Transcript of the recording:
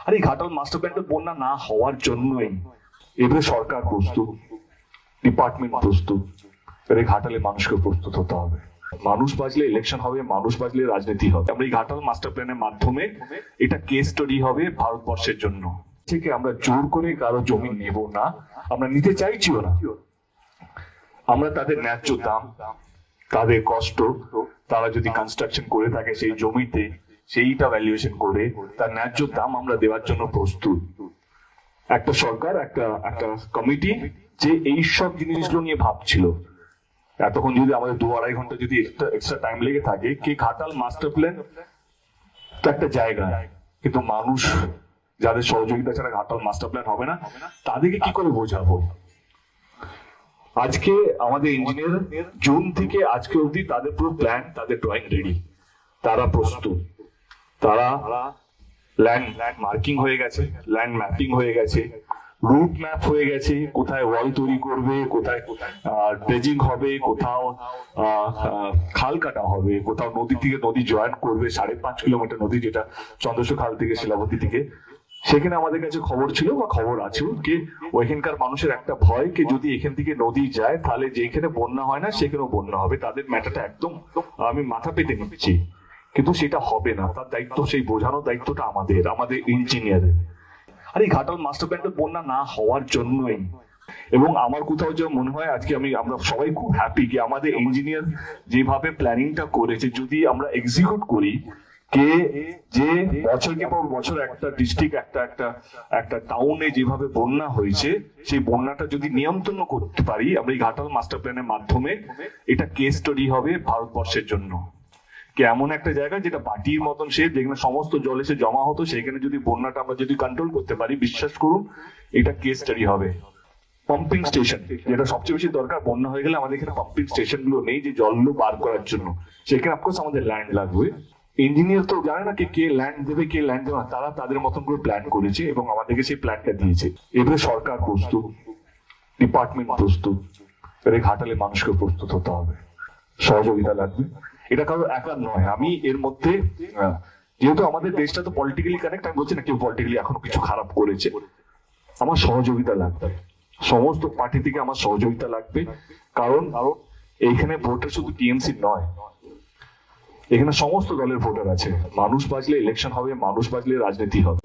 আর এই ঘাটাল মাস্টার প্ল্যানটা বন্যা না হওয়ার জন্যই এবারে সরকার প্রস্তুত, ডিপার্টমেন্ট প্রস্তুত, এবারে ঘাটালে মানুষকে প্রস্তুত হতে হবে। মানুষ বাঁচলে ইলেকশন হবে, মানুষ বাঁচলে রাজনীতি হবে। আমরা এই ঘাটাল মাস্টার প্ল্যানের মাধ্যমে এটা কেস স্টাডি হবে ভারতবর্ষের জন্য। থেকে আমরা জোর করে কারো জমি নেব না, আমরা নিতে চাইছিও না। আমরা তাদের ন্যায্য দাম, তাদের কষ্ট, তারা যদি কনস্ট্রাকশন করে থাকে সেই জমিতে, সেইটা ভ্যালুয়েশন করে তার ন্যায্য দাম আমরা দেওয়ার জন্য প্রস্তুত। একটা সরকার, একটা কমিটি যে এইসব জিনিসগুলো নিয়ে ভাবছিল, এতক্ষণ যদি আমাদের 2-2.5 ঘন্টা যদি এক্সট্রা টাইম লেগে থাকে, কি ঘাটাল মাস্টার প্ল্যান তো একটা জায়গা, কিন্তু মানুষ যাদের সহযোগিতা ছাড়া ঘাটাল মাস্টার প্ল্যান হবে না, তাদেরকে কি করে বোঝাবো? আজকে আমাদের ইঞ্জিনিয়ার জুন থেকে আজকে অবধি তাদের পুরো প্ল্যান, তাদের ড্রয়িং রেডি, তারা প্রস্তুত, তারা ল্যান্ড মার্কিং হয়ে গেছে, ল্যান্ড ম্যাপিং হয়ে গেছে, রুট ম্যাপ হয়ে গেছে, কোথায় ওয়াল তৈরি করবে, কোথায় ড্রেজিং হবে, কোথাও খাল কাটা হবে, কোথাও নদী থেকে নদী জয়েন করবে, 5.5 কিলোমিটার নদী, যেটা চন্দ্রশো খাল থেকে শিলাবতী থেকে। সেখানে আমাদের কাছে খবর ছিল বা খবর আছে যে ওইখানকার মানুষের একটা ভয়, কি যদি এখান থেকে নদী যায় তাহলে যেখানে বন্যা হয় না সেখানেও বন্যা হবে। তাদের ম্যাটারটা একদম আমি মাথা পেতে নিচ্ছি, কিন্তু সেটা হবে না। তার দায়িত্ব, সেই বোঝানোর দায়িত্বটা আমাদের ইঞ্জিনিয়ারের। আর এই ঘাটাল মাস্টার প্ল্যানটা বন্যা না হওয়ার জন্যই, এবং আমার কোথাও যে মনে হয় আজকে আমরা সবাই খুব হ্যাপি কি আমাদের ইঞ্জিনিয়ার যেভাবে প্ল্যানিংটা করেছে, যদি আমরা এক্সিকিউট করি, কে যে বছরকে পর বছর একটা ডিস্ট্রিক্ট, একটা টাউনে যেভাবে বন্যা হয়েছে, সেই বন্যাটা যদি নিয়ন্ত্রণ করতে পারি আমরা এই ঘাটাল মাস্টার প্ল্যানের মাধ্যমে, এটা কেস স্টাডি হবে ভারতবর্ষের জন্য। এমন একটা জায়গা যেটা বাটির মতন শেপ, যেখানে সমস্ত জল এসে জমা হতো, সেখানে যদি বন্যাটা আমরা যদি কন্ট্রোল করতে পারি, বিশ্বাস করুন এটা কেস স্টাডি হবে। পাম্পিং স্টেশন, যেটা সবচেয়ে বেশি দরকার, বন্যা হয়ে গেলে আমাদের এখানে পাম্পিং স্টেশন গুলো নেই যে জলগুলো বার করার জন্য। সেখানে অফকোর্স আমাদের ল্যান্ড লাগবে। ইঞ্জিনিয়ার তো জানে না কে ল্যান্ড দেবে, কে ল্যান্ড দেবে না, তারা তাদের মতন করে প্ল্যান করেছে এবং আমাদেরকে সেই প্ল্যানটা দিয়েছে। এবারে সরকার প্রস্তুত, ডিপার্টমেন্ট প্রস্তুত, এবারে ঘাটালে মানুষকে প্রস্তুত হতে হবে, সহযোগিতা লাগবে। এটা কারো একা নয়। আমি এর মধ্যে, যেহেতু আমাদের দেশটা তো পলিটিক্যালি কানেক্ট, আমি বলছি না কেউ পলিটিক্যালি এখনো কিছু খারাপ করেছে, আমার সহযোগিতা লাগবে, সমস্ত পার্টি থেকে আমার সহযোগিতা লাগবে। কারণ এইখানে ভোটার শুধু টিএমসি নয়, এখানে সমস্ত দলের ভোটার আছে। মানুষ বাঁচলে ইলেকশন হবে, মানুষ বাঁচলে রাজনীতি হবে।